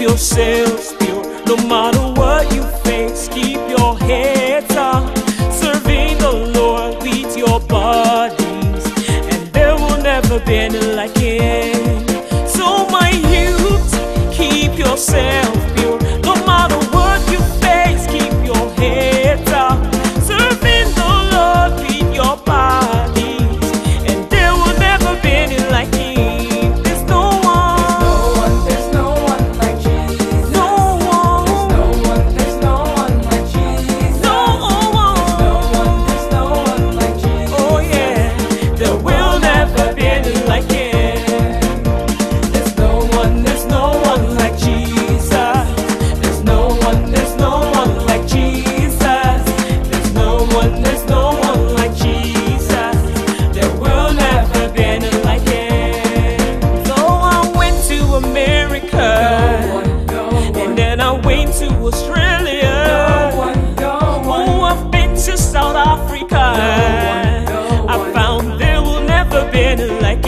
yourselves pure. No matter what you face, keep your heads up, serving the Lord with your bodies, and there will never be any like Him. So my youth, keep yourself pure. No matter what you face, keep your heads up, serving the Lord with your bodies, and there will never be any like Him. Australia, oh, I've been to South Africa. I found there will never be any like